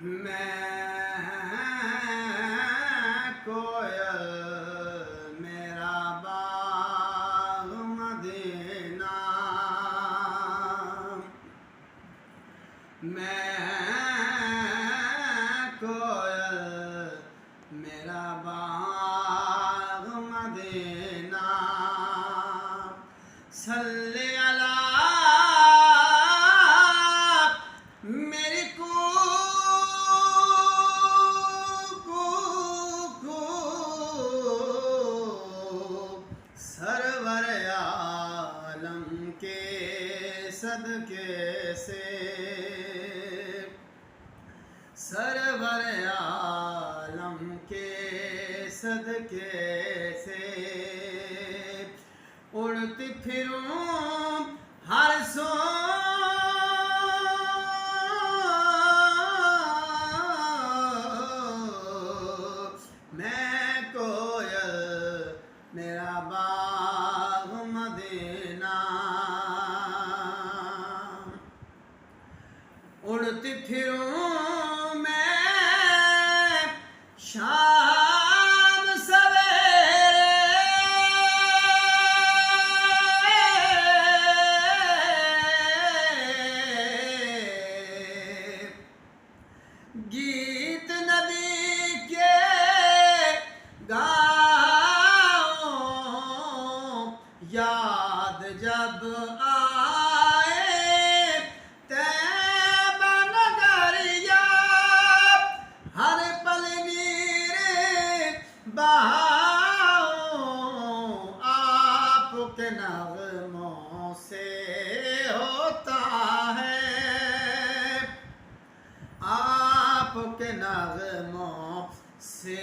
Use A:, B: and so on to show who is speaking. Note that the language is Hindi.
A: मैं कोयल मेरा बाग मदीना, मैं कोयल मेरा बाग मदीना। सल्ले अला मेरी सरवर आलम के सदके से, सरवर आलम के सदके से उड़ती फिरूं हर सो मैं कोयल मेरा बाग मदीना। उड़ती फिरूं मैं शाम सवेरे, गीत नबी के गाऊं, याद जब आए तैबा नगरिया, हर पल नीर बहाऊं, आपके नगमों से होता है, आपके नगमों से